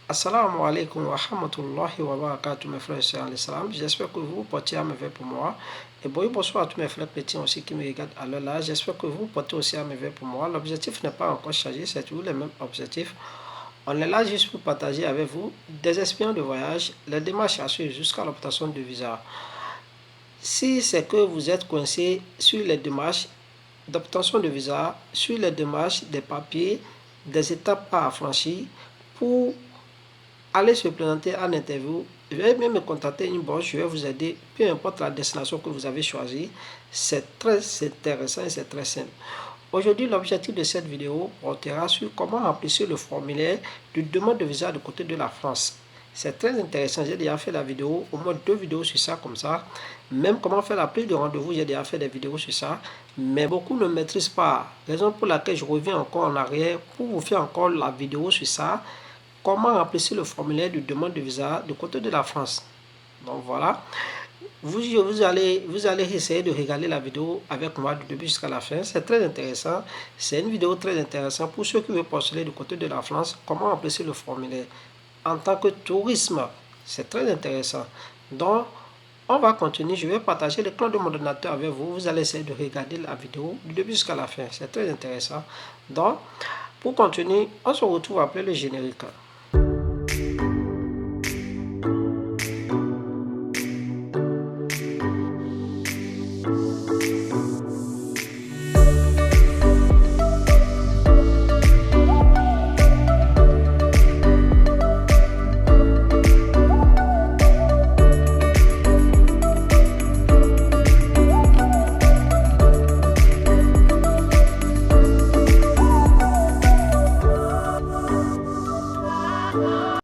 Assalamu alaikum wa rahmatullahi wa barakatuh, mes frères et sœurs en l'islam. J'espère que vous portez à merveille pour moi. Et bonjour à tous mes frères petits aussi qui me regardent à l'heure là. J'espère que vous portez aussi à merveille pour moi. L'objectif n'est pas encore changé, c'est toujours le même objectif. On est là juste pour partager avec vous des expériences de voyage, les démarches à suivre jusqu'à l'obtention de visa. Si c'est que vous êtes coincé sur les démarches d'obtention de visa, sur les démarches des papiers, des étapes à franchir pour allez se présenter en interview, je vais même me contacter une boîte, je vais vous aider, peu importe la destination que vous avez choisie. C'est très intéressant et c'est très simple. Aujourd'hui, l'objectif de cette vidéo portera sur comment remplir le formulaire de demande de visa du côté de la France. C'est très intéressant, j'ai déjà fait la vidéo, au moins 2 vidéos sur ça comme ça. Même comment faire la prise de rendez-vous, j'ai déjà fait des vidéos sur ça. Mais beaucoup ne maîtrisent pas. Raison pour laquelle je reviens encore en arrière pour vous faire encore la vidéo sur ça. Comment remplir le formulaire de demande de visa du côté de la France. Donc voilà, vous allez essayer de regarder la vidéo avec moi du début jusqu'à la fin. C'est très intéressant. C'est une vidéo très intéressante pour ceux qui veulent postuler du côté de la France. Comment remplir le formulaire en tant que tourisme. C'est très intéressant. Donc, on va continuer. Je vais partager l'écran de mon ordinateur avec vous. Vous allez essayer de regarder la vidéo du début jusqu'à la fin. C'est très intéressant. Donc, pour continuer, on se retrouve après le générique.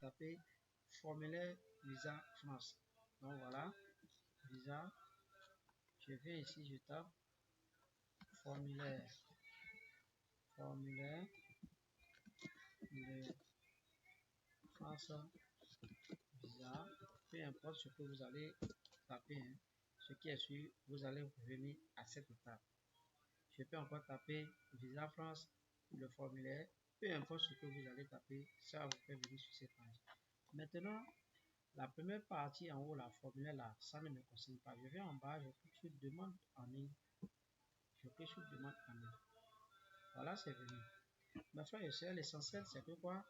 Taper formulaire visa France. Donc voilà, visa. Je viens ici, je tape formulaire de France visa. Peu importe ce que vous allez taper, hein. Ce qui est sûr, vous allez venir à cette étape. Je peux encore taper visa France, le formulaire. Peu importe ce que vous allez taper, ça va vous faire venir sur cette page. Maintenant, la première partie en haut, la formulaire là, ça ne me concerne pas. Je viens en bas, je clique sur demande en ligne. Je clique sur demande en ligne. Voilà, c'est venu. Mes frères et sœurs, l'essentiel, c'est que quoi?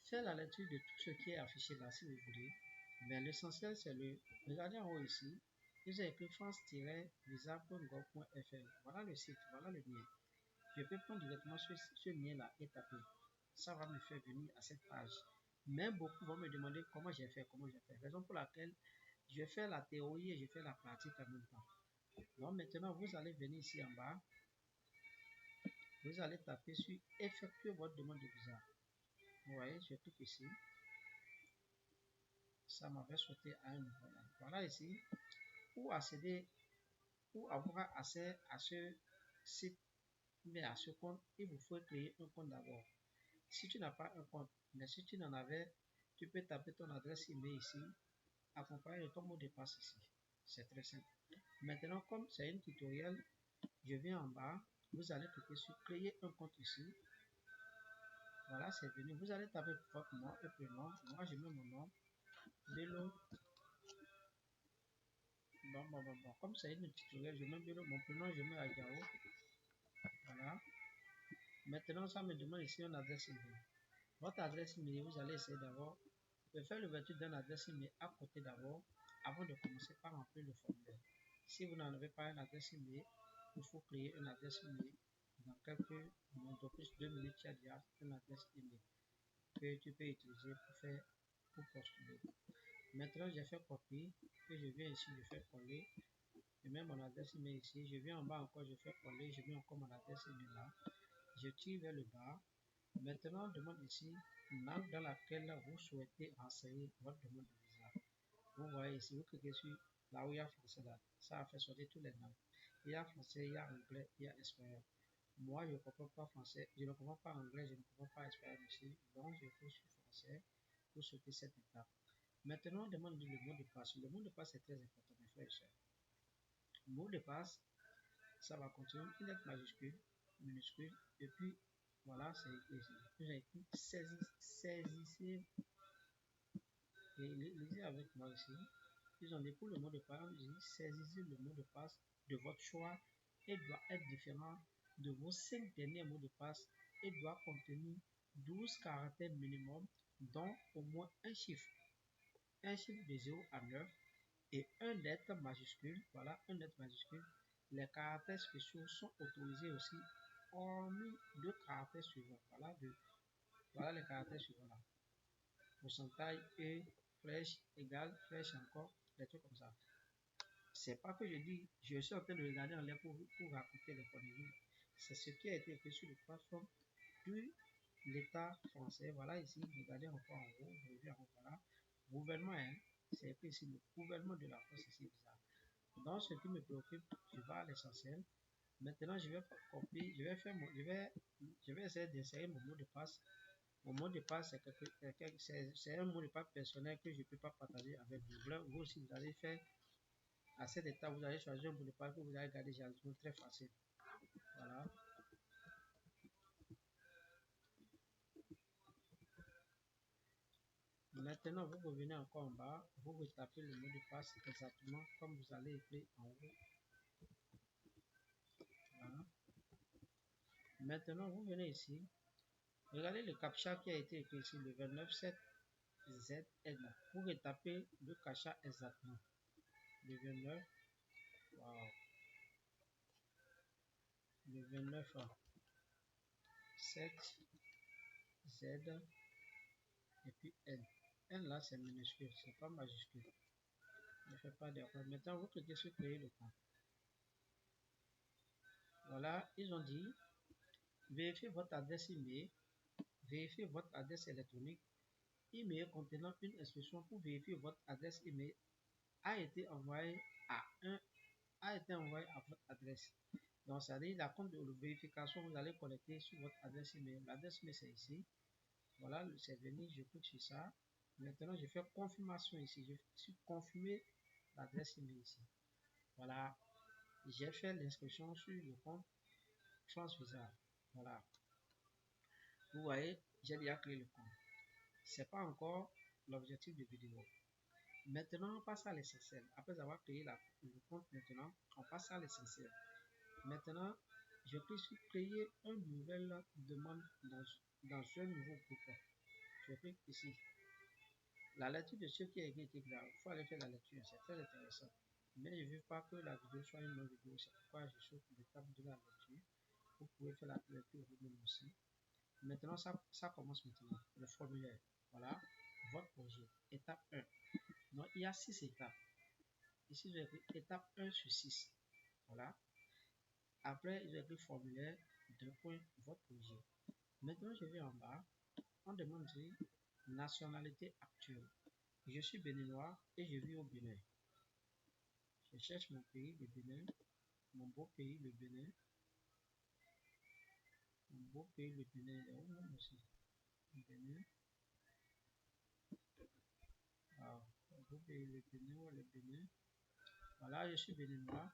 Faire la lecture de tout ce qui est affiché là, si vous voulez. Mais l'essentiel, c'est le... Regardez en haut ici. Vous avez écrit france-visa.gov.fr. Voilà le site, voilà le lien. Je peux prendre directement ce lien-là et taper. Ça va me faire venir à cette page. Mais beaucoup vont me demander comment j'ai fait, Raison pour laquelle je fais la théorie et je fais la pratique en même temps. Donc maintenant, vous allez venir ici en bas. Vous allez taper sur effectuer votre demande de visa. Vous voyez, je clique ici. Ça m'avait sauté à un niveau. Voilà ici. Pour accéder, pour avoir accès à ce site, mais à ce compte, il vous faut créer un compte d'abord. Si tu n'as pas un compte, mais si tu n'en avais, tu peux taper ton adresse email ici, accompagné de ton mot de passe ici. C'est très simple. Maintenant, comme c'est un tutoriel, je viens en bas, vous allez cliquer sur créer un compte ici. Voilà, c'est venu. Vous allez taper votre nom et prénom. Moi, je mets mon nom, Bello. Bon. Comme c'est une tutoriel, je mets Bello. Mon prénom, je mets Adjao. Voilà. Maintenant, ça me demande ici une adresse email. Votre adresse email, vous allez essayer d'abord de faire l'ouverture d'une adresse email à côté d'abord, avant de commencer par remplir le formulaire. Si vous n'en avez pas une adresse email, il faut créer une adresse email. Dans quelques minutes, de plus 2 minutes, tu as déjà une adresse email que tu peux utiliser pour postuler. Maintenant, j'ai fait copier et je viens ici, je fais coller. Je mets mon adresse email ici. Je viens en bas encore, je fais coller. Je mets encore mon adresse email là. Je tire vers le bas. Maintenant, on demande ici une langue dans laquelle vous souhaitez renseigner votre demande de visa. Vous voyez ici, vous cliquez sur là où il y a français là. Ça a fait sortir tous les langues. Il y a français, il y a anglais, il y a espagnol. Moi, je ne comprends pas français, je ne comprends pas anglais, je ne comprends pas espagnol aussi. Donc, je clique sur français pour sauter cette étape. Maintenant, on demande le mot de passe. Le mot de passe est très important, mes frères et sœurs. Le mot de passe, ça va contenir une lettre majuscule, minuscule, et puis Voilà, c'est j'ai écrit saisissez et lisez avec moi ici. Ils ont dit pour le mot de passe, saisissez le mot de passe de votre choix et doit être différent de vos 5 derniers mots de passe et doit contenir 12 caractères minimum, dont au moins un chiffre de 0 à 9 et un lettre majuscule. Voilà, un lettre majuscule. Les caractères spéciaux sont autorisés aussi, hormis 2 caractères suivants. Voilà les caractères suivants là. Pourcentage et flèche égale, flèche encore, des trucs comme ça. C'est pas que je dis, je suis en train de regarder en l'air pour raconter les conneries. C'est ce qui a été fait sur le plateforme de l'État français. Voilà ici, regardez encore en haut, vous voyez en haut, voilà. Gouvernement, hein, c'est écrit ici le gouvernement de la France, c'est bizarre. Donc, ce qui me préoccupe, je vais à l'essentiel. Maintenant, je vais copier, je vais essayer d'insérer mon mot de passe. Mon mot de passe, c'est un mot de passe personnel que je ne peux pas partager avec vous. Vous aussi, vous allez faire à cet état, vous allez choisir un mot de passe que vous allez garder jalousement, très facile. Voilà. Maintenant, vous revenez encore en bas, vous retapez le mot de passe exactement comme vous allez écrire en haut. Voilà. Maintenant, vous venez ici. Regardez le captcha qui a été écrit ici, le 297ZN. Vous retapez le captcha exactement. Le 29. Wow. Le 29 7 Z et puis N. N là c'est minuscule, c'est pas majuscule. Ne faites pas d'erreur. Maintenant vous cliquez sur créer le compte. Voilà, ils ont dit vérifiez votre adresse email, vérifiez votre adresse électronique, email contenant une instruction pour vérifier votre adresse email a été envoyé à votre adresse. Donc, ça dit la compte de vérification, vous allez collecter sur votre adresse email. L'adresse email, c'est ici. Voilà, c'est venu, je clique sur ça. Maintenant, je fais confirmation ici. Je suis confirmé l'adresse email ici. Voilà, j'ai fait l'inscription sur le compte Transvisa. Voilà, vous voyez, j'ai déjà créé le compte. C'est pas encore l'objectif de vidéo. Maintenant, on passe à l'essentiel. Après avoir créé le compte, maintenant, on passe à l'essentiel. Maintenant, je clique sur créer une nouvelle demande dans un nouveau groupe. Je clique ici. La lecture de ce qui est écrit là, il faut aller faire la lecture, c'est très intéressant. Mais je ne veux pas que la vidéo soit une longue vidéo, c'est pourquoi je saute l'étape de la lecture. Vous pouvez faire la lecture vous-même aussi. Maintenant, ça commence maintenant. Le formulaire. Voilà, votre projet. Étape 1. Donc, il y a 6 étapes. Ici, j'ai écrit étape 1 sur 6. Voilà. Après, j'ai écrit formulaire, 2 points, votre projet. Maintenant, je vais en bas. On demande nationalité actuelle. Je suis béninois et je vis au Bénin. Je cherche mon pays, le Bénin, mon beau pays, le Bénin. Mon beau pays, le Bénin, il est où même aussi? Le Bénin. Ah, mon beau pays, le Bénin, ou le Bénin. Voilà, je suis béninois.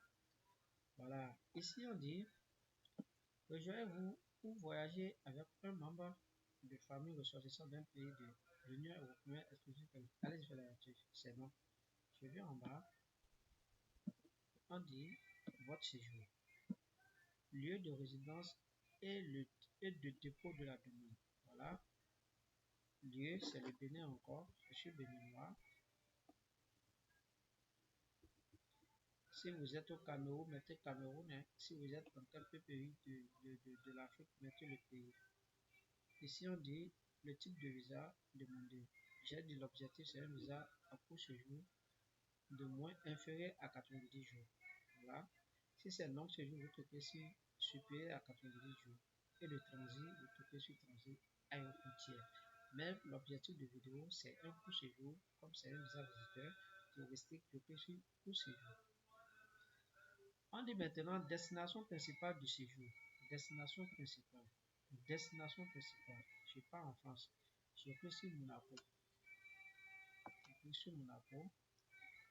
Voilà, ici on dit que je vais vous voyager avec un membre de famille ressortissant d'un pays de l'Union européenne exclusive. Allez, je vais la lecture. C'est bon. Je viens en bas. On dit votre séjour, lieu de résidence et de dépôt de la demande. Voilà. Lieu, c'est le Bénin encore. Je suis béninois. Si vous êtes au Cameroun, mettez Cameroun. Hein. Si vous êtes dans quelque pays de l'Afrique, mettez le pays. Ici, on dit le type de visa demandé. J'ai dit l'objectif, c'est un visa à court séjour de moins inférieur à 90 jours. Voilà. Si c'est long séjour, vous cliquez sur supérieur à 90 jours. Et le transit, vous cliquez sur transit aéroportière. Mais l'objectif de vidéo, c'est un court séjour, comme c'est un visa visiteur touristique, cliquez sur court séjour. On dit maintenant destination principale du séjour. Destination principale. Destination principale. Je pars en France. Je clique sur Monaco. Je clique sur Monaco.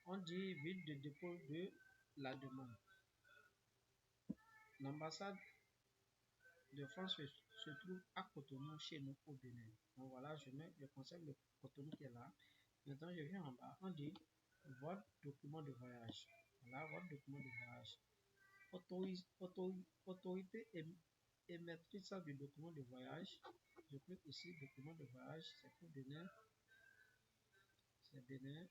On dit ville de dépôt de la demande. L'ambassade de France se trouve à Cotonou, chez nous au Bénin. Donc voilà, je mets le concept de Cotonou qui est là. Maintenant, je viens en bas, on dit votre document de voyage. Voilà, votre document de voyage. Autorité émettrice du document de voyage. Je clique ici, document de voyage, c'est pour Bénin. C'est Bénin.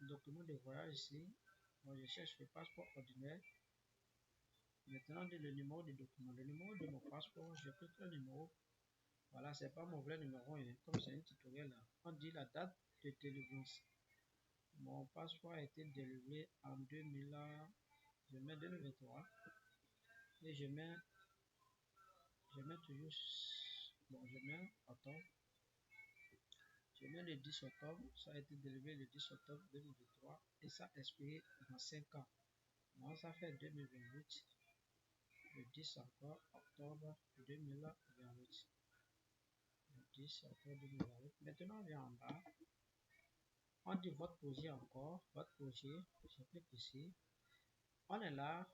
Document de voyage ici. Bon, je cherche le passeport ordinaire. Maintenant, on dit le numéro du document. Le numéro de mon passeport, je clique le numéro. Voilà, c'est pas mon vrai numéro, hein. Comme c'est un tutoriel là. On dit la date de délivrance. Mon passeport a été délivré en 2000, je mets 2023 et je mets toujours, bon, je mets octobre, je mets le 10 octobre, ça a été délivré le 10 octobre 2023 et ça a expiré dans 5 ans. Donc ça fait 2028, le 10 encore, octobre 2028. Le 10 octobre 2028. Maintenant, on vient en bas. On dit votre projet encore, votre projet, je clique ici. On est là,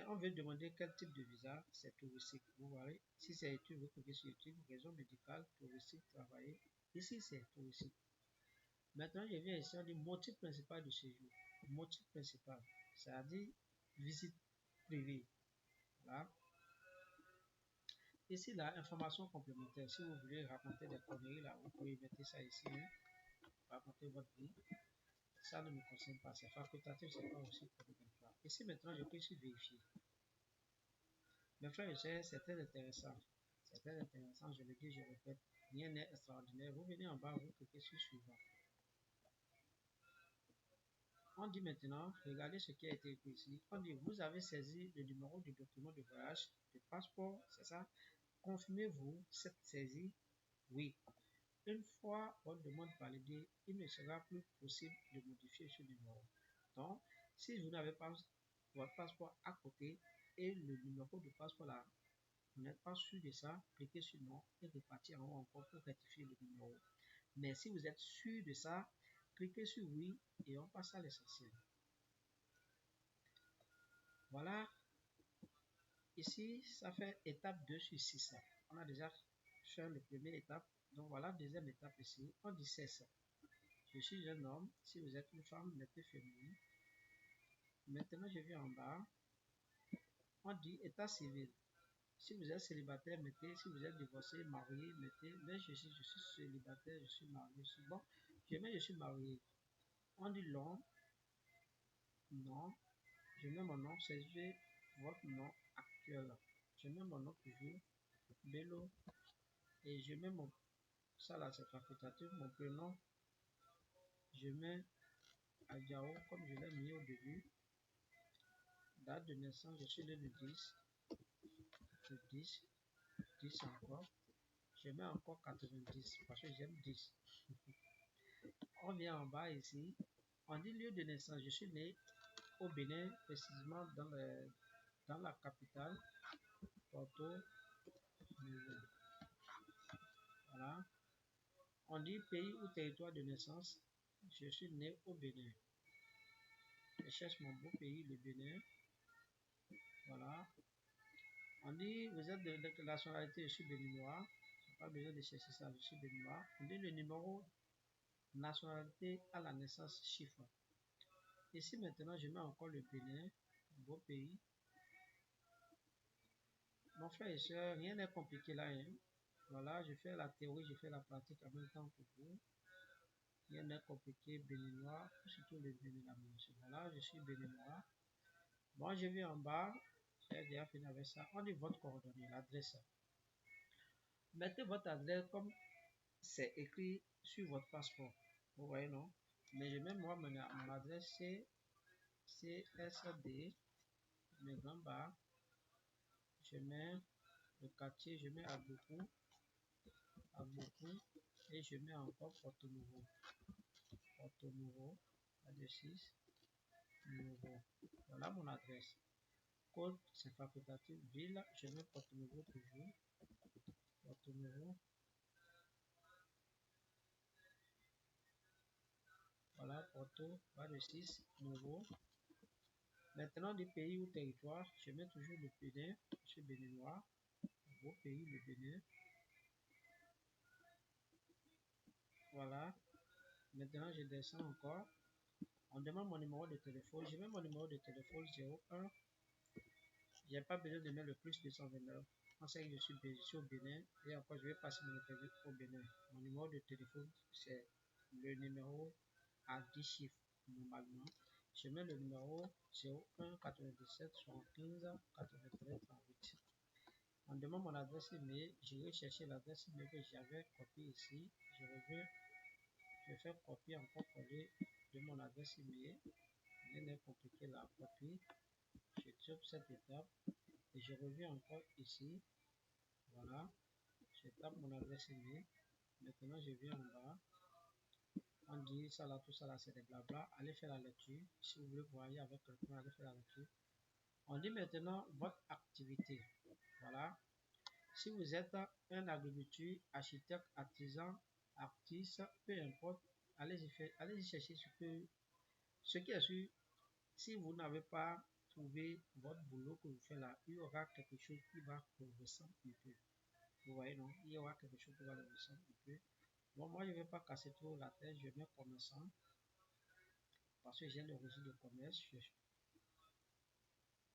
on veut demander quel type de visa, c'est touristique. Vous voyez, si c'est études, vous cliquez sur études, raison médicale, touristique, travailler. Ici, c'est touristique. Maintenant, je viens ici, on dit motif principal de séjour. Motif principal, c'est-à-dire visite privée. Voilà. Ici, là, information complémentaire. Si vous voulez raconter des conneries, là, vous pouvez mettre ça ici. Hein. Raconter votre vie. Ça ne me concerne pas, c'est facultatif, c'est pas aussi obligatoire. Ici maintenant, je clique sur vérifier. Mes frères et sœurs, c'est très intéressant. C'est très intéressant, je le dis, je répète, rien n'est extraordinaire. Vous venez en bas, vous cliquez sur suivant. On dit maintenant, regardez ce qui a été écrit ici. On dit, vous avez saisi le numéro du document de voyage, du passeport, c'est ça. Confirmez-vous cette saisie? Oui. Une fois votre demande validée, il ne sera plus possible de modifier ce numéro. Donc, si vous n'avez pas votre passeport à côté et le numéro de passeport là, vous n'êtes pas sûr de ça, cliquez sur non et repartir en haut encore pour rectifier le numéro. Mais si vous êtes sûr de ça, cliquez sur oui et on passe à l'essentiel. Voilà. Ici, ça fait étape 2 sur 6. On a déjà fait la première étape. Donc voilà, deuxième étape ici. On dit cesse. Je suis un homme. Si vous êtes une femme, mettez féminin. Maintenant, je viens en bas. On dit état civil. Si vous êtes célibataire, mettez. Si vous êtes divorcé, marié, mettez. Mais je suis célibataire, je suis marié. Bon, je mets je suis marié. On dit long. Non. Je mets mon nom. C'est votre nom actuel. Je mets mon nom toujours. Bello. Et je mets mon. Ça là, c'est facultatif. Mon prénom. Je mets Adjao comme je l'ai mis au début. Date de naissance, je suis le 10. Le 10. 10 encore. Je mets encore 90 parce que j'aime 10. On vient en bas ici. On dit lieu de naissance. Je suis né au Bénin, précisément dans la capitale, Porto Novo. Voilà. On dit pays ou territoire de naissance. Je suis né au Bénin. Je cherche mon beau pays, le Bénin. Voilà. On dit vous êtes de nationalité, je suis béninois. Je n'ai pas besoin de chercher ça, je suis béninois. On dit le numéro nationalité à la naissance chiffre. Ici maintenant, je mets encore le Bénin, beau pays. Mon frère et soeur, rien n'est compliqué là. Hein. Voilà, je fais la théorie, je fais la pratique en même temps que vous. Rien n'est compliqué, béninois, surtout le Bénin. Voilà, je suis béninois. Bon, je vais en bas. J'ai déjà fini avec ça. On dit votre coordonnée, l'adresse. Mettez votre adresse comme c'est écrit sur votre passeport. Vous voyez, non? Mais je mets moi mon adresse, c'est CSD, mes grands bas. Je mets le quartier, je mets Agbokou, et je mets encore Porto Novo. Porto Novo, adresse Nouveau. Voilà mon adresse. Code, c'est facultatif. Ville, je mets Porto Novo toujours. Porto Novo. Voilà, Porto, adresse Nouveau. Maintenant, des pays ou territoires, je mets toujours le Bénin, je suis béninois. beau pays, le Bénin. Voilà. Maintenant, je descends encore. On demande mon numéro de téléphone. Je mets mon numéro de téléphone 01. Je n'ai pas besoin de mettre le plus 229. On sait que je suis au Bénin. Et encore, je vais passer mon interview au Bénin. Mon numéro de téléphone, c'est le numéro à 10 chiffres normalement. Je mets le numéro 01 97 75 93 38. On demande mon adresse email. Je vais chercher l'adresse email que j'avais copiée ici. Je reviens. Je fais copier encore coller de mon adresse email. Rien n'est compliqué la copie. Je tire cette étape et je reviens encore ici. Voilà. Je tape mon adresse email. Maintenant, je viens en bas. On dit ça là, tout ça là, c'est des blabla. Allez faire la lecture. Si vous voulez voyager avec quelqu'un, allez faire la lecture. On dit maintenant votre activité. Voilà. Si vous êtes un agriculteur, architecte, artisan, artiste, peu importe, allez-y chercher ce qui est sûr. Si vous n'avez pas trouvé votre boulot que vous faites là, il y aura quelque chose qui va vous ressembler un peu. Vous voyez, non? Il y aura quelque chose qui va vous ressembler un peu. Bon, moi, je ne vais pas casser trop la tête, je mets commerçant parce que j'ai le registre de commerce.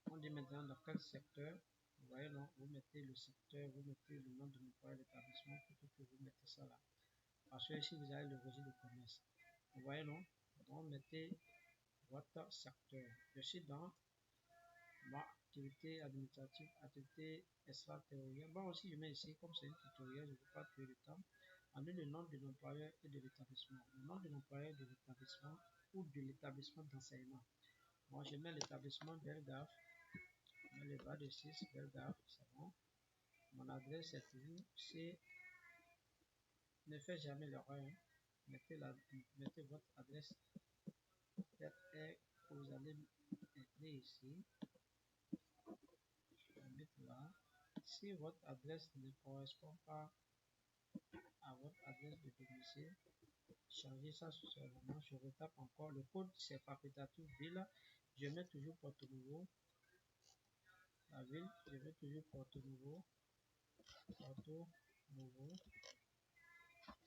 On dit maintenant dans quel secteur. Vous voyez, non? Vous mettez le secteur, vous mettez le nom de l'employeur d'établissement, plutôt que vous mettez ça là. Parce que ici, vous avez le registre de commerce. Vous voyez, non? Donc, mettez votre secteur. Je suis dans ma activité administrative, activité extra-territoriale. Bon, aussi, je mets ici, comme c'est une tutoriel, je ne veux pas tuer le temps. On met le nom de l'employeur et de l'établissement. Le nom de l'employeur de l'établissement ou de l'établissement d'enseignement. Moi, je mets l'établissement Belgave. Je mets le bas de 6, Belgave, c'est bon. Mon adresse est toujours C. Ne faites jamais l'erreur. Hein. Mettez votre adresse. Peut-être que vous allez écrire ici. Je vais mettre là. Si votre adresse ne correspond pas à votre adresse de domicile, changez ça seulement. Je retape encore. Le code, c'est facultatif ville. Je mets toujours Porto Nouveau. La ville, je mets toujours Porto Nouveau. Porto Nouveau.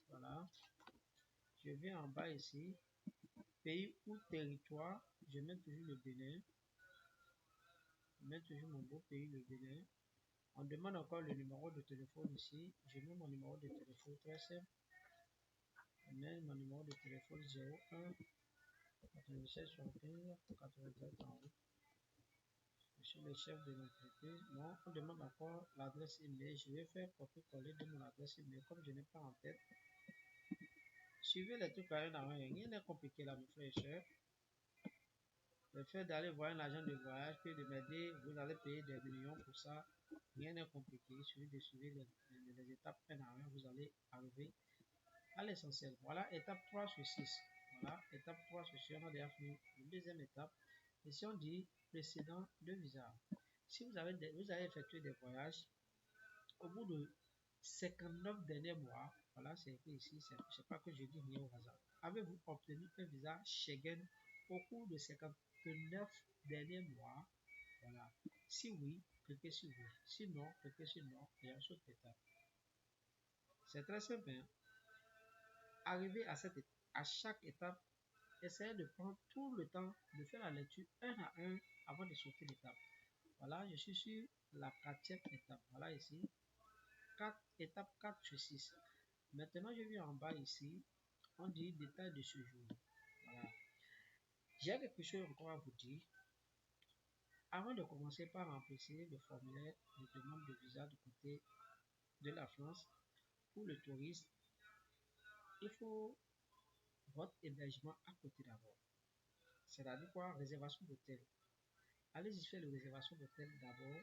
Voilà. Je viens en bas ici. Pays ou territoire, je mets toujours le Bénin. Je mets toujours mon beau pays, le Bénin. On demande encore le numéro de téléphone ici. Je mets mon numéro de téléphone très simple. Je mets mon numéro de téléphone 01 97 75 93 38. Je suis le chef de l'entreprise. Bon, on demande encore l'adresse email. Je vais faire copier-coller de mon adresse email comme je n'ai pas en tête. Suivez les trucs à un à un. Rien n'est compliqué là, mes frères et sœurs. Le fait d'aller voir un agent de voyage, puis de m'aider, vous allez payer des millions pour ça. Rien n'est compliqué. Il suffit de suivre les étapes un à un. Vous allez arriver à l'essentiel. Voilà, étape 3 sur 6. Voilà, étape 3 sur 6. On a déjà fini la deuxième étape. Et si on dit précédent de visa. Si vous avez effectué des voyages, au bout de 59 derniers mois, voilà, c'est écrit ici, c'est pas que je dis rien au hasard. Avez-vous obtenu un visa Schengen au cours de 59 derniers mois? Voilà. Si oui, cliquez sur oui. Si non, cliquez sur non et ensuite étape. C'est très simple. Hein? Arrivé à chaque étape, essayez de prendre tout le temps de faire la lecture un à un avant de sauter l'étape. Voilà, je suis sur la 4e étape. Voilà ici. Étape 4 sur 6. Maintenant, je viens en bas ici. On dit détail de séjour. Voilà. J'ai quelque chose encore à vous dire. Avant de commencer par remplir le formulaire de demande de visa du côté de la France pour le tourisme, il faut votre hébergement à côté d'abord. C'est-à-dire quoi? Réservation d'hôtel. Allez-y faire la réservation d'hôtel d'abord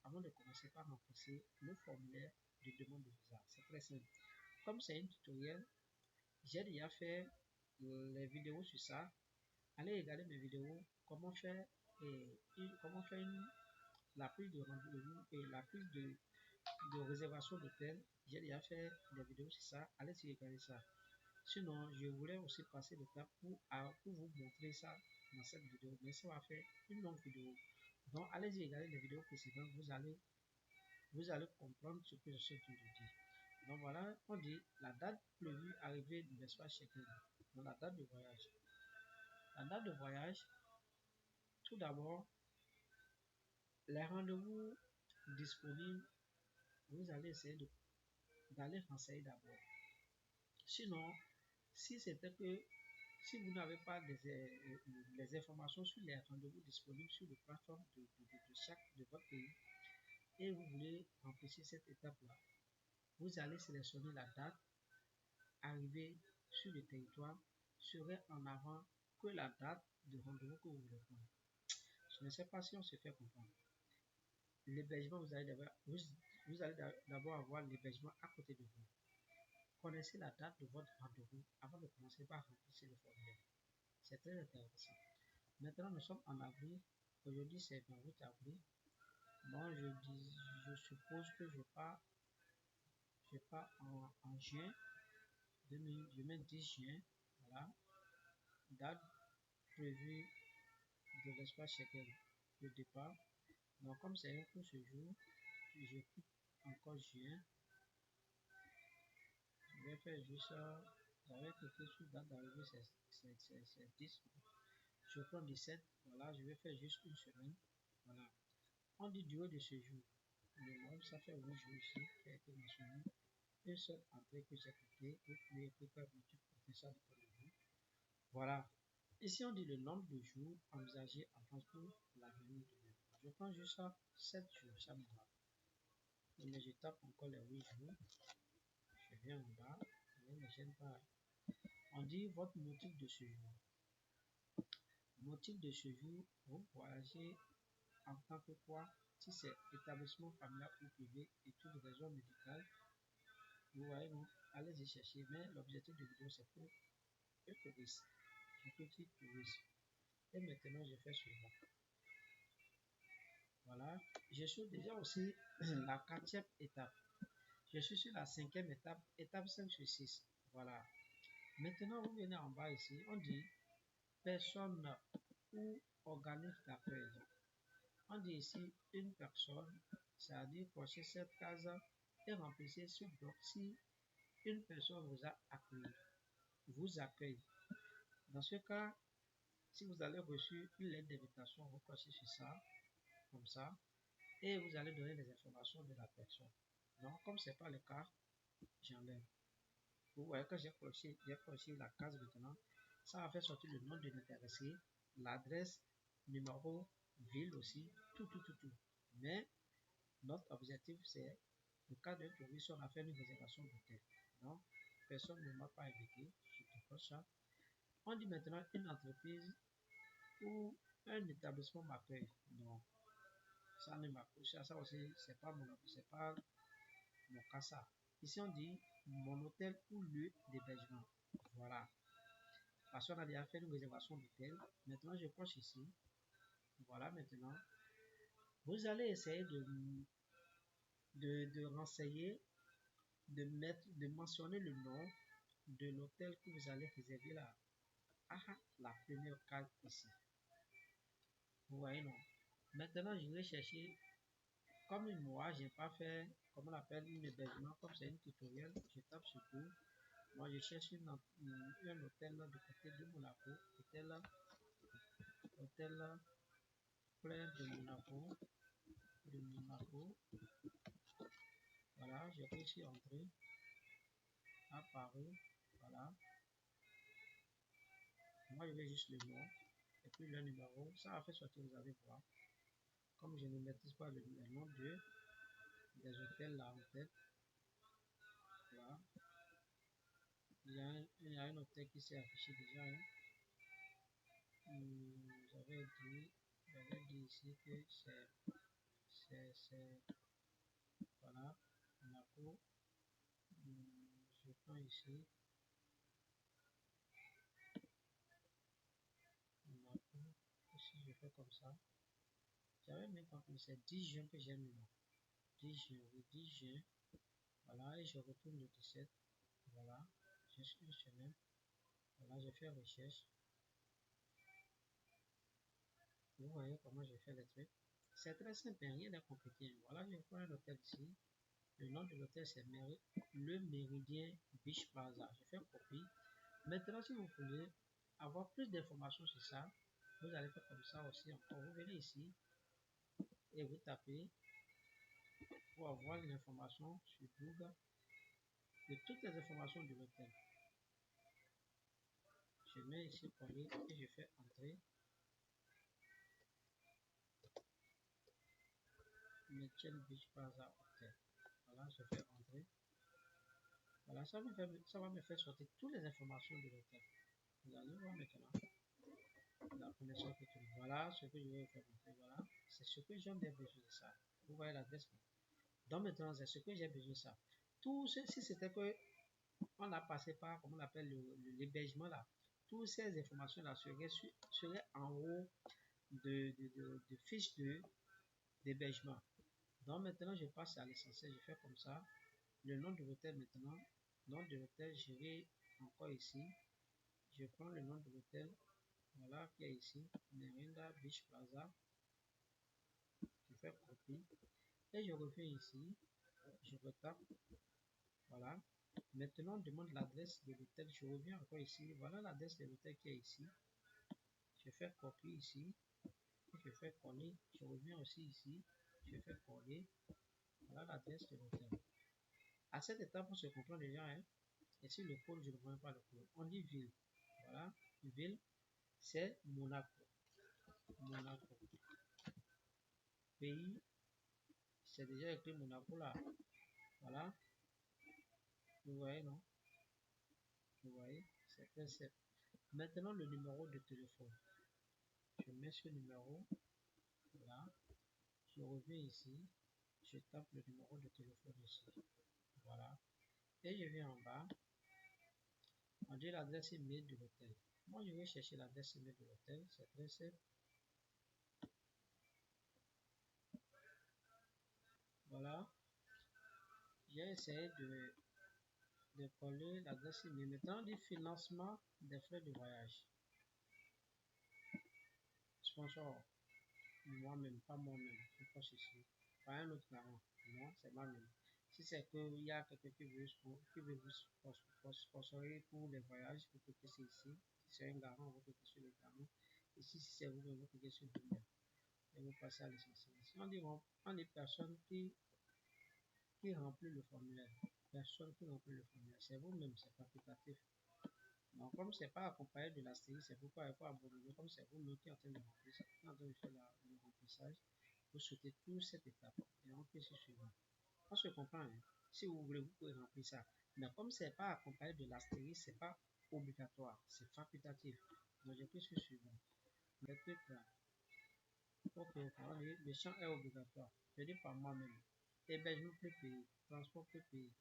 avant de commencer par remplir le formulaire de demande de visa. C'est très simple. Comme c'est un tutoriel, j'ai déjà fait les vidéos sur ça. Allez regarder mes vidéos, comment faire la prise de rendez-vous et la prise de réservation d'hôtel. J'ai déjà fait des vidéos sur ça. Allez regarder ça. Sinon, je voulais aussi passer le temps pour vous montrer ça dans cette vidéo, mais ça va faire une longue vidéo. Donc, allez-y regarder les vidéos précédentes, vous allez vous allez comprendre ce que je suis en train de dire. Donc voilà, on dit la date prévue arrivée de l'espace Schengen. Donc la date de voyage. La date de voyage, tout d'abord, les rendez-vous disponibles, vous allez essayer d'aller renseigner d'abord. Sinon, si c'était que si vous n'avez pas les informations sur les rendez-vous disponibles sur les plateformes de votre pays et vous voulez remplir cette étape-là, vous allez sélectionner la date arrivée sur le territoire serait en avant que la date de rendez-vous que vous voulez prendre. Je ne sais pas si on se fait comprendre. L'hébergement, vous allez d'abord avoir l'hébergement à côté de vous. Connaissez la date de votre rendez-vous avant de commencer par remplir le formulaire. C'est très intéressant. Maintenant, nous sommes en avril. Aujourd'hui, c'est 28 avril. Bon, je suppose que je pars en juin. Je mets 10 juin. Voilà. Date prévue de l'espace Schengen. Le départ. Donc, comme c'est un court séjour, je clique encore juin. Je vais faire juste ça. J'avais cliqué sur date d'arrivée, c'est 10. Je prends 17. Voilà, je vais faire juste une semaine. Voilà. On dit durée de séjour. Le nombre, ça fait 8 jours ici qui a été mentionné. Une seule entrée que j'ai cliqué. Vous pouvez cliquer pour ça de vous. Voilà. Ici, on dit le nombre de jours envisagés en France pour l'avenir de l'année. Je prends juste ça, 7 jours, ça me va. Mais je tape encore les 8 jours. Je viens en bas. Je ne gêne pas. On dit votre motif de séjour. Motif de séjour, vous voyagez en tant que quoi? Si c'est établissement familial ou privé, études de raison médicale, vous voyez, non, allez-y chercher. Mais l'objectif de vidéo, c'est pour le tourisme. Je clique tourisme. Et maintenant, je fais suivant. Voilà. Je suis déjà aussi la 4e étape. Je suis sur la 5e étape, étape 5 sur 6. Voilà. Maintenant, vous venez en bas ici, on dit personne ou organisme d'accueil. On dit ici une personne, c'est-à-dire cochez cette case et remplissez ce bloc si une personne vous accueille. Dans ce cas, si vous avez reçu une lettre d'invitation, vous cochez sur ça, comme ça, et vous allez donner les informations de la personne. Donc, comme ce n'est pas le cas, j'enlève. Vous voyez que j'ai coché la case maintenant. Ça va faire sortir le nom de l'intéressé, l'adresse, numéro, ville aussi, tout. Mais notre objectif, c'est, le cas d'un touriste, on a fait une réservation d'hôtel. Donc, personne ne m'a pas invité, je te coche ça. On dit maintenant une entreprise ou un établissement m'accueille. Non, ça ne m'accueille. Ça aussi, c'est pas mon cas ça. Ici, on dit mon hôtel ou lieu d'hébergement. Voilà. Parce qu'on a déjà fait une réservation d'hôtel. Maintenant, je coche ici. Voilà, maintenant. Vous allez essayer de renseigner, de mentionner le nom de l'hôtel que vous allez réserver là. La première case ici. Vous voyez, non? Maintenant, je vais chercher, comme moi, je n'ai pas fait, comment on appelle, un hébergement, comme c'est un tutoriel, je tape sur tout. Moi, je cherche un hôtel là, de côté de Monaco, hôtel là, près de Monaco, Voilà, je clique sur entrée, à Paris, voilà. Moi, je vais juste le nom, et puis le numéro, ça va faire sortir, vous allez voir. Comme je ne maîtrise pas le nom des hôtels là en tête, voilà. Il y a un hôtel qui s'est affiché déjà. Hein. J'avais dit ici que c'est voilà, Monaco. Je prends ici Monaco. Ici, je fais comme ça. J'avais même pas compris, c'est 10 juin que j'ai mis. 10 juin, oui, 10 juin. Voilà, et je retourne le 17. Voilà, juste une semaine. Voilà, je fais recherche. Vous voyez comment je fais les trucs. C'est très simple, rien n'est compliqué. Voilà, je prends un hôtel ici. Le nom de l'hôtel, c'est le Méridien Beach Plaza. Je fais copie. Maintenant, si vous voulez avoir plus d'informations sur ça, vous allez faire comme ça aussi. Encore, vous venez ici et vous tapez pour avoir l'information sur Google de toutes les informations de l'hôtel. Je mets ici coller et je fais entrer. Mitchell Beach Plaza Hotel. Voilà, je fais entrer. Voilà, ça va me faire sortir toutes les informations de l'hôtel. Vous allez voir maintenant la connexion que tu veux. Voilà ce que je vais faire montrer. Voilà, c'est ce que j'ai besoin de ça. Vous voyez l'adresse. Donc maintenant, c'est ce que j'ai besoin de ça. Tout ce, si c'était que on a passé par, comment on appelle l'hébergement là, toutes ces informations là seraient en haut de fiches d'hébergement. Donc maintenant, je passe à l'essentiel. Je fais comme ça. Le nom de l'hôtel maintenant. Nom de l'hôtel, je vais encore ici. Je prends le nom de l'hôtel. Voilà, qui est ici. Merinda Beach Plaza. Je fais copie. Et je reviens ici. Je retape. Voilà. Maintenant, on demande l'adresse de l'hôtel. Je reviens encore ici. Voilà l'adresse de l'hôtel qui est ici. Je fais copie ici. Je fais coller. Je reviens aussi ici. Je fais coller. Voilà l'adresse de l'hôtel. À cette étape, on se comprend déjà. Hein? Et si le pôle, je ne vois pas le pôle. On dit ville. Voilà. Ville, c'est Monaco. Monaco. Pays, c'est déjà écrit Monaco là. Voilà. Vous voyez, non? Vous voyez? C'est très simple. Maintenant, le numéro de téléphone. Je mets ce numéro là. Je reviens ici. Je tape le numéro de téléphone ici. Voilà. Et je viens en bas. On dit l'adresse email de l'hôtel. Moi, je vais chercher l'adresse email de l'hôtel. C'est très simple. Voilà. J'ai essayé de coller l'adresse email. Maintenant, on dit financement des frais de voyage. Sponsor. Moi-même, pas moi-même. Je pense ici. Pas un autre garant. Non, c'est moi-même. Si c'est qu'il y a quelqu'un qui veut vous sponsoriser pour les voyages, vous cliquez ici. Si c'est un garant, vous cliquez sur le garant. Ici, si c'est vous-même, vous cliquez sur le même. Et vous passez à l'essentiel. Si on dit personne qui remplit le formulaire. Personne qui remplit le formulaire. C'est vous-même, c'est facultatif. Donc, comme ce n'est pas accompagné de l'astérisque, c'est pourquoi il faut abandonner. Comme c'est vous-même qui êtes en train de remplir, qui est en train de faire le remplissage, vous sautez toute cette étape et on peut se suivre. On se comprend. Hein? Si vous voulez, vous pouvez remplir ça. Mais comme ce n'est pas accompagné de l'astérisque, ce n'est pas obligatoire, c'est facultatif. Donc, je peux sur suivant. Le truc là. Ok, le champ est obligatoire. Je dis par moi-même. Hébergement peut payer, transport peut payer.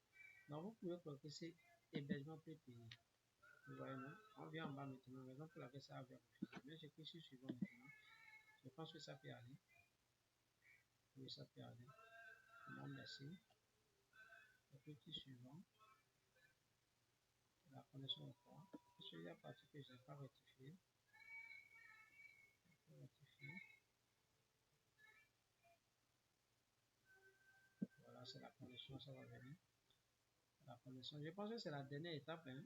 Donc, vous pouvez coloquer ces hébergement peut payer. Vous voyez, non? On vient en bas maintenant. Raison pour laquelle ça avait refusé. Mais je clique sur suivant maintenant. Je pense que ça peut aller. Oui, ça peut aller. Non, merci. Je clique sur suivant. La connexion au point. Celui la partie que je n'ai pas rectifié. Je peux rectifier. Voilà, c'est la connexion, ça va venir. La connexion. Je pense que c'est la dernière étape. Hein.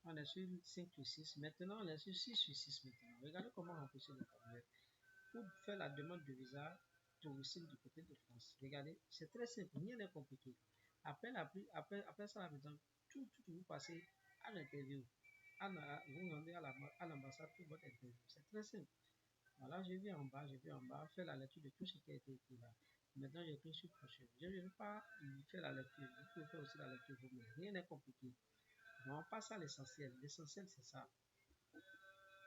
On est sur 5 sur 6. Maintenant, on est sur 6 sur 6 maintenant. Regardez comment remplir le formulaire. Pour faire la demande de visa touristique du côté de France. Regardez, c'est très simple, rien n'est compliqué. Après ça, maintenant, tout vous passez à l'interview. Vous rendez à l'ambassade pour votre interview. C'est très simple. Voilà, je viens en bas, faire la lecture de tout ce qui a été écrit là. Maintenant, je clique sur prochain. Je ne vais pas faire la lecture. Vous pouvez faire aussi la lecture vous-même. Rien n'est compliqué. Donc, on passe à l'essentiel. L'essentiel, c'est ça.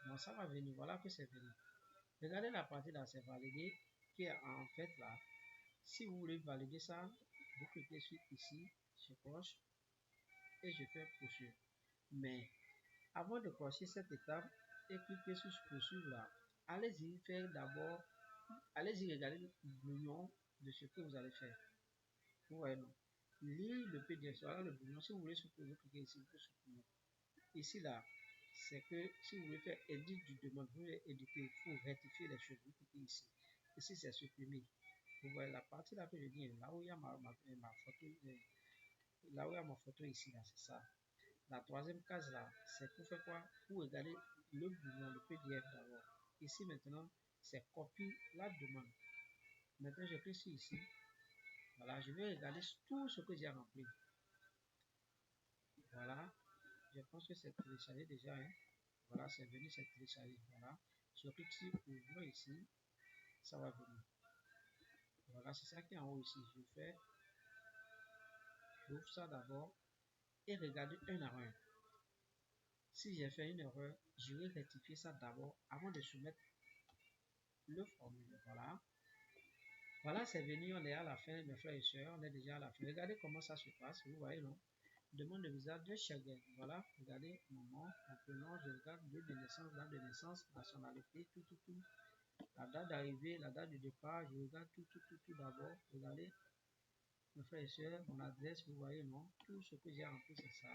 Donc, ça va venir. Voilà que c'est venu. Regardez la partie là, c'est validé, qui est en fait là. Si vous voulez valider ça, vous cliquez sur ici, je coche et je fais poursuivre. Mais avant de cocher cette étape et cliquer sur poursuivre là, allez-y faire d'abord, allez-y regarder l'union de ce que vous allez faire. Vous voyez non? Lire le PDF, voilà le bouillon. Si vous voulez supprimer, vous cliquez ici pour supprimer. Ici là, c'est que si vous voulez faire édit du demande, vous voulez éditer, il faut rectifier les choses, vous cliquez ici. ici c'est supprimé. Vous voyez la partie là que je dis, là où il y a ma photo, là où il y a ma photo ici, là, c'est ça. La troisième case là, c'est pour faire quoi? Pour regarder le bouillon, le PDF d'abord. Ici maintenant, c'est copier la demande. Maintenant, je clique sur ici. Voilà, je vais regarder tout ce que j'ai rempli. Voilà, je pense que c'est téléchargé déjà. Hein. Voilà, c'est venu, c'est téléchargé. Voilà, je clique sur ouvrir ici, ça va venir. Voilà, c'est ça qui est en haut ici. J'ouvre ça d'abord et regarder un à un. Si j'ai fait une erreur, je vais rectifier ça d'abord avant de soumettre le formulaire. Voilà. Voilà, c'est venu, on est à la fin, mes frères et sœurs, on est déjà à la fin. Regardez comment ça se passe, vous voyez, non? Demande de visa de chacun. Voilà, regardez mon nom, mon prénom, je regarde lieu de naissance, date de naissance, nationalité, tout. La date d'arrivée, la date de départ, je regarde tout d'abord. Regardez, mes frères et sœurs, mon adresse, vous voyez, non? Tout ce que j'ai rempli, c'est ça.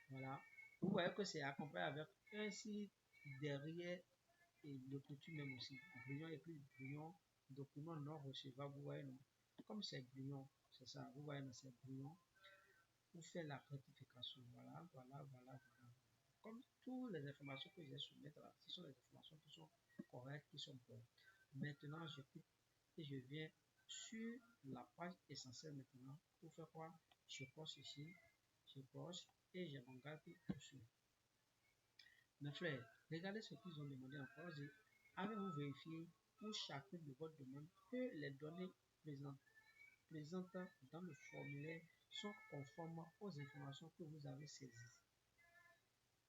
Voilà. Vous voyez que c'est accompagné avec un site derrière et le coutume même aussi. Brouillon écrit brouillon, document non recevable, vous voyez, non? Comme c'est brouillon, c'est ça, vous voyez, non, c'est brouillon. Vous faites la rectification. Voilà. Comme toutes les informations que j'ai soumettre là, ce sont des informations qui sont correctes, qui sont bonnes. Maintenant, je clique et je viens sur la page essentielle maintenant. Pour faire quoi? Je coche ici, je coche et je m'engage pour poursuivre. Mes frères, regardez ce qu'ils ont demandé encore. Avez-vous vérifié pour chacune de votre demande que les données présentes dans le formulaire sont conformes aux informations que vous avez saisies?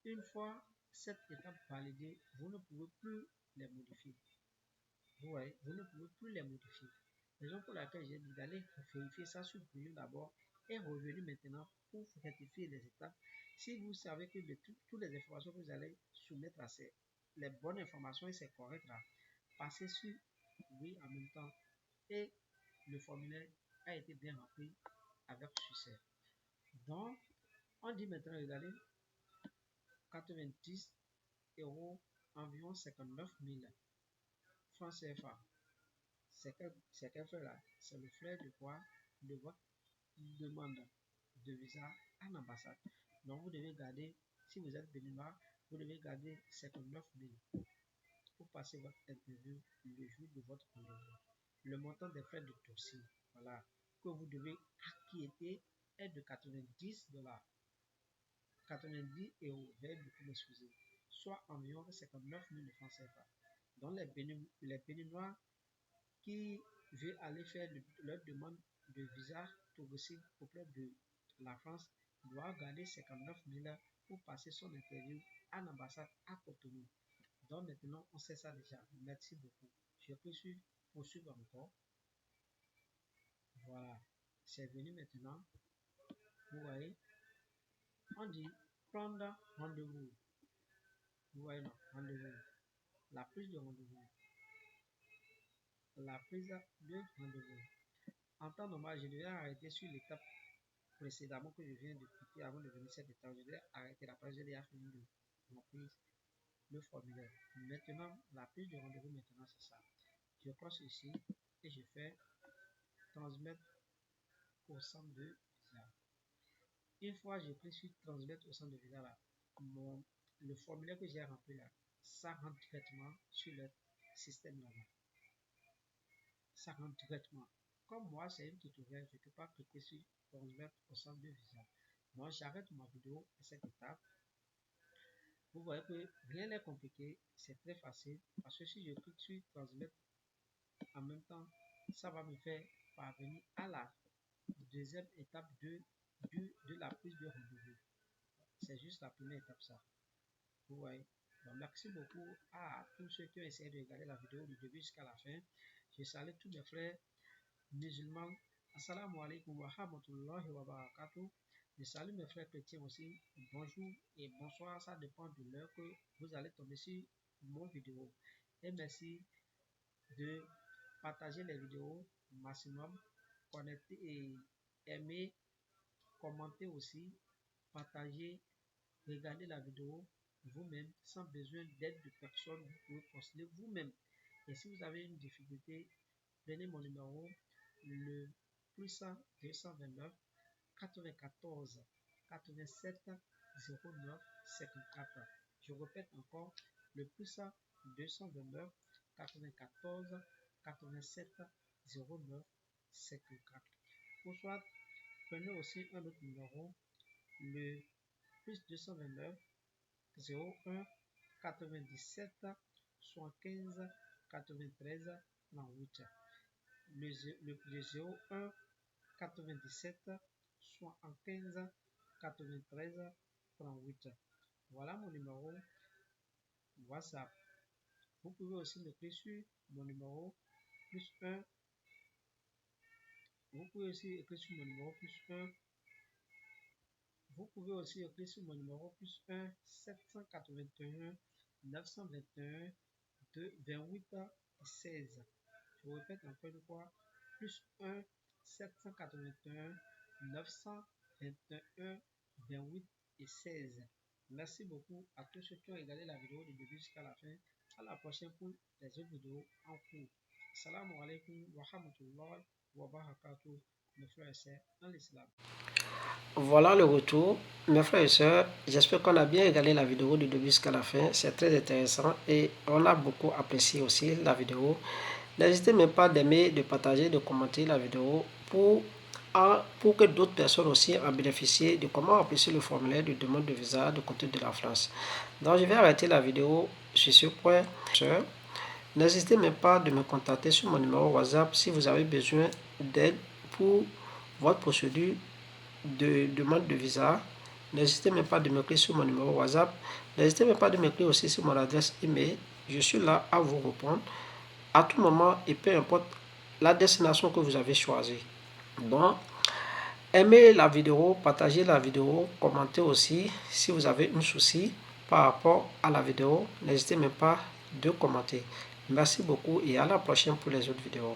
Une fois cette étape validée, vous ne pouvez plus les modifier. Vous voyez, vous ne pouvez plus les modifier. Raison pour laquelle j'ai dit d'aller vérifier ça sur Brouillon d'abord et revenu maintenant pour rectifier les étapes. Si vous savez que de toutes les informations que vous allez soumettre à les bonnes informations et c'est correct là, passez sur oui en même temps et le formulaire a été bien rempli avec succès. Donc, on dit maintenant, regardez, 90 euros, environ 59 000 francs CFA. C'est quel frais là? C'est le frais de quoi? De votre demande de visa à l'ambassade. Donc vous devez garder, si vous êtes béninois, vous devez garder 59 000 pour passer votre interview le jour de votre rendez-vous. Le montant des frais de dossier, voilà, que vous devez acquitter est de 90 dollars. 90 euros, veuillez beaucoup m'excuser, soit environ 59 000 francs CFA. Donc les Béninois qui veulent aller faire leur demande de visa touristique auprès de la France doivent garder 59 000 pour passer son interview à l'ambassade à Cotonou. Donc maintenant, on sait ça déjà. Merci beaucoup. Je peux poursuivre encore. Voilà. C'est venu maintenant. Vous voyez, on dit prendre rendez-vous. Vous voyez, non, rendez-vous. La prise de rendez-vous. La prise de rendez-vous. En temps normal, je devais arrêter sur l'étape précédemment que je viens de quitter avant de venir cette étape. Je devais arrêter la page, je l'ai fini de remplir le formulaire. Maintenant, la prise de rendez-vous, maintenant, c'est ça. Je coche ici et je fais transmettre au centre de visa. Une fois je clique sur transmettre au centre de visa là, le formulaire que j'ai rempli là, ça rentre directement sur le système là-bas. Ça rentre directement. Comme moi, c'est une tutoriel, je ne peux pas cliquer sur transmettre au centre de visa. Donc, j'arrête ma vidéo à cette étape. Vous voyez que rien n'est compliqué, c'est très facile. Parce que si je clique sur transmettre en même temps, ça va me faire parvenir à la deuxième étape de la prise de rendez-vous. C'est juste la première étape, ça. Vous voyez. Donc, merci beaucoup à tous ceux qui ont essayé de regarder la vidéo du début jusqu'à la fin. Je salue tous mes frères musulmans. Assalamu alaikum wa rahmatullahi wa barakatuh. Je salue mes frères chrétiens aussi. Bonjour et bonsoir. Ça dépend de l'heure que vous allez tomber sur mon vidéo. Et merci de partager les vidéos maximum, connecter et aimer, commenter aussi, partager, regarder la vidéo vous-même sans besoin d'aide de personne. Vous pouvez poster vous-même Et si vous avez une difficulté, prenez mon numéro, le +1 229 94 87 09 54. Je répète encore, le +1 229 94 87 09 54. Ou soit, prenez aussi un autre numéro, le +229 01 97 75 93 38. Le 01 97 75 93 38. Voilà mon numéro WhatsApp. Vous pouvez aussi m'écrire sur mon numéro +1. Vous pouvez aussi écrire sur mon numéro +1. Vous pouvez aussi écrire sur mon numéro +1 781 921 28 16. Je répète encore une fois, +1 781 921 28 et 16. Merci beaucoup à tous ceux qui ont regardé la vidéo du début jusqu'à la fin. À la prochaine pour les autres vidéos en cours. Assalamu alaikum wa rahmatullahi wa barakatuh, mes frères et sœurs dans l'islam. Voilà le retour. Mes frères et sœurs, j'espère qu'on a bien regardé la vidéo du début jusqu'à la fin. C'est très intéressant et on a beaucoup apprécié aussi la vidéo. N'hésitez même pas d'aimer, de partager, de commenter la vidéo pour que d'autres personnes aussi en bénéficient de comment apprécier le formulaire de demande de visa de côté de la France. Donc je vais arrêter la vidéo sur ce point. N'hésitez même pas de me contacter sur mon numéro WhatsApp si vous avez besoin d'aide pour votre procédure de demande de visa. N'hésitez même pas de m'écrire sur mon numéro WhatsApp. N'hésitez même pas de m'écrire aussi sur mon adresse email. Je suis là à vous répondre à tout moment et peu importe la destination que vous avez choisie. Donc, aimez la vidéo, partagez la vidéo, commentez aussi si vous avez un souci par rapport à la vidéo. N'hésitez même pas de commenter. Merci beaucoup et à la prochaine pour les autres vidéos.